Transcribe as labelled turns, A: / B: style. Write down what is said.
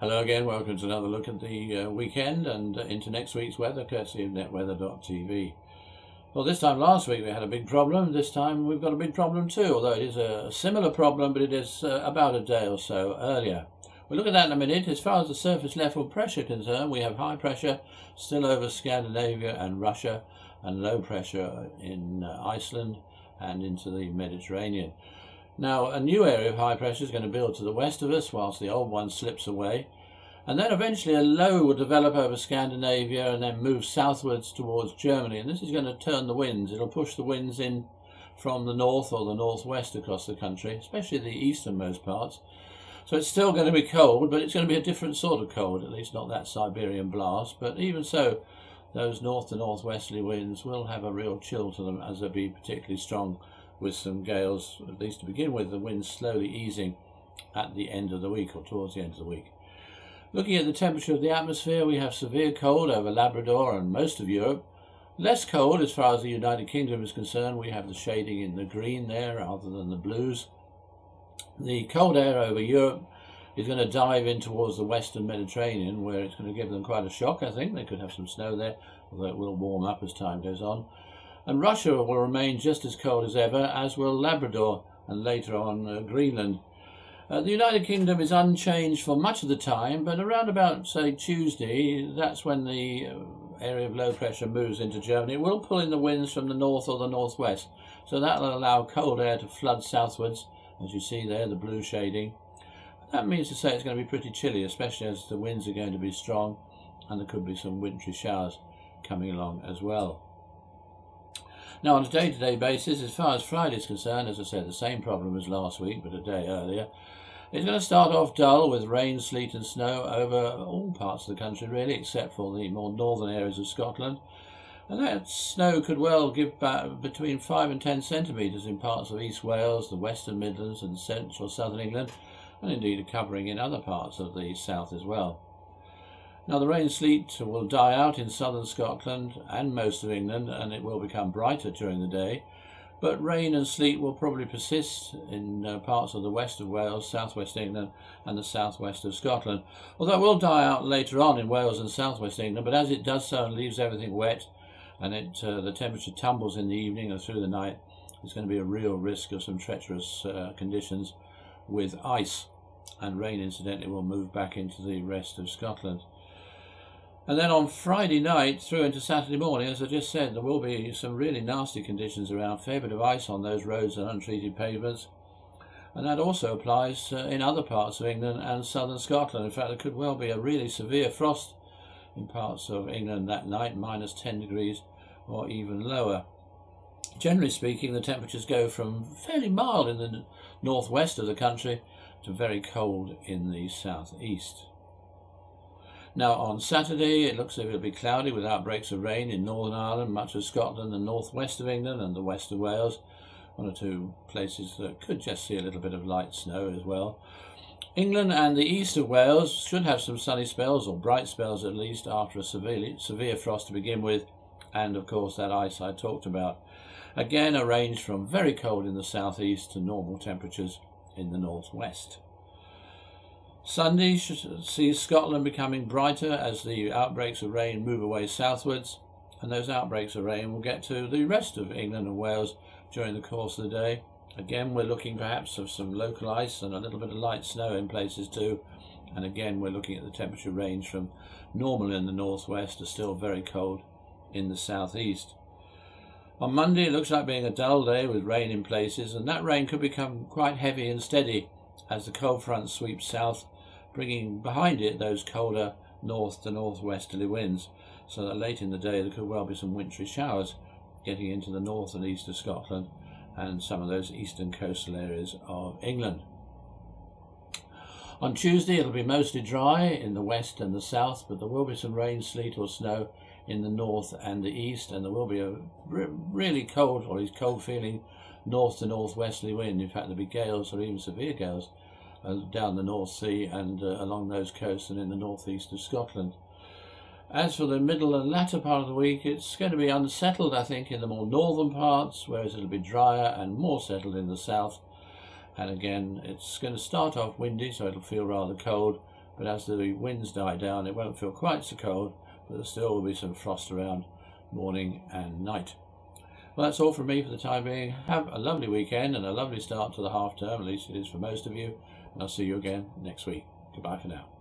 A: Hello again, welcome to another look at the weekend and into next week's weather, courtesy of Netweather.tv. Well, this time last week we had a big problem. This time we've got a big problem too, although it is a similar problem, but it is about a day or so earlier. We'll look at that in a minute. As far as the surface level pressure concerned, we have high pressure still over Scandinavia and Russia, and low pressure in Iceland and into the Mediterranean. Now, a new area of high pressure is going to build to the west of us, whilst the old one slips away. And then eventually a low will develop over Scandinavia and then move southwards towards Germany. And this is going to turn the winds. It'll push the winds in from the north or the northwest across the country, especially the easternmost parts. So it's still going to be cold, but it's going to be a different sort of cold, at least not that Siberian blast. But even so, those north to northwesterly winds will have a real chill to them, as they'll be particularly strong, with some gales, at least to begin with, the winds slowly easing at the end of the week or towards the end of the week. Looking at the temperature of the atmosphere, we have severe cold over Labrador and most of Europe. Less cold as far as the United Kingdom is concerned. We have the shading in the green there rather than the blues. The cold air over Europe is going to dive in towards the western Mediterranean, where it's going to give them quite a shock, I think. They could have some snow there, although it will warm up as time goes on. And Russia will remain just as cold as ever, as will Labrador and later on Greenland. The United Kingdom is unchanged for much of the time, but around about, say, Tuesday, that's when the area of low pressure moves into Germany. It will pull in the winds from the north or the northwest, so that will allow cold air to flood southwards, as you see there, the blue shading. That means to say it's going to be pretty chilly, especially as the winds are going to be strong, and there could be some wintry showers coming along as well. Now, on a day-to-day basis, as far as Friday is concerned, as I said, the same problem as last week, but a day earlier. It's going to start off dull with rain, sleet and snow over all parts of the country, really, except for the more northern areas of Scotland. And that snow could well give back between 5 and 10 centimetres in parts of East Wales, the Western Midlands and central southern England, and indeed a covering in other parts of the south as well. Now, the rain and sleet will die out in southern Scotland and most of England, and it will become brighter during the day. But rain and sleet will probably persist in parts of the west of Wales, southwest England and the southwest of Scotland. Although it will die out later on in Wales and southwest England, but as it does so and leaves everything wet, and the temperature tumbles in the evening or through the night, there's going to be a real risk of some treacherous conditions with ice. And rain, incidentally, will move back into the rest of Scotland. And then on Friday night through into Saturday morning, as I just said, there will be some really nasty conditions around, fair bit of ice on those roads and untreated pavements. And that also applies in other parts of England and southern Scotland. In fact, there could well be a really severe frost in parts of England that night, minus 10 degrees or even lower. Generally speaking, the temperatures go from fairly mild in the northwest of the country to very cold in the southeast. Now, on Saturday, it looks as if it'll be cloudy with outbreaks of rain in Northern Ireland, much of Scotland, the northwest of England and the west of Wales. One or two places that could just see a little bit of light snow as well. England and the east of Wales should have some sunny spells, or bright spells at least, after a severe frost to begin with, and of course that ice I talked about. Again, a range from very cold in the southeast to normal temperatures in the northwest. Sunday should see Scotland becoming brighter as the outbreaks of rain move away southwards, and those outbreaks of rain will get to the rest of England and Wales during the course of the day. Again, we're looking perhaps of some local ice and a little bit of light snow in places too, and again we're looking at the temperature range from normal in the northwest to still very cold in the southeast. On Monday, it looks like being a dull day with rain in places, and that rain could become quite heavy and steady as the cold front sweeps south, bringing behind it those colder north to northwesterly winds, so that late in the day there could well be some wintry showers getting into the north and east of Scotland and some of those eastern coastal areas of England. On Tuesday, it'll be mostly dry in the west and the south, but there will be some rain, sleet or snow in the north and the east, and there will be a really cold, or at least cold feeling, north to northwesterly wind. In fact, there'll be gales or even severe gales down the North Sea and along those coasts and in the northeast of Scotland. As for the middle and latter part of the week, it's going to be unsettled, I think, in the more northern parts, whereas it'll be drier and more settled in the south. And again, it's going to start off windy, so it'll feel rather cold, but as the winds die down it won't feel quite so cold, but there still will be some frost around morning and night. Well, that's all from me for the time being. Have a lovely weekend and a lovely start to the half term, at least it is for most of you, and I'll see you again next week. Goodbye for now.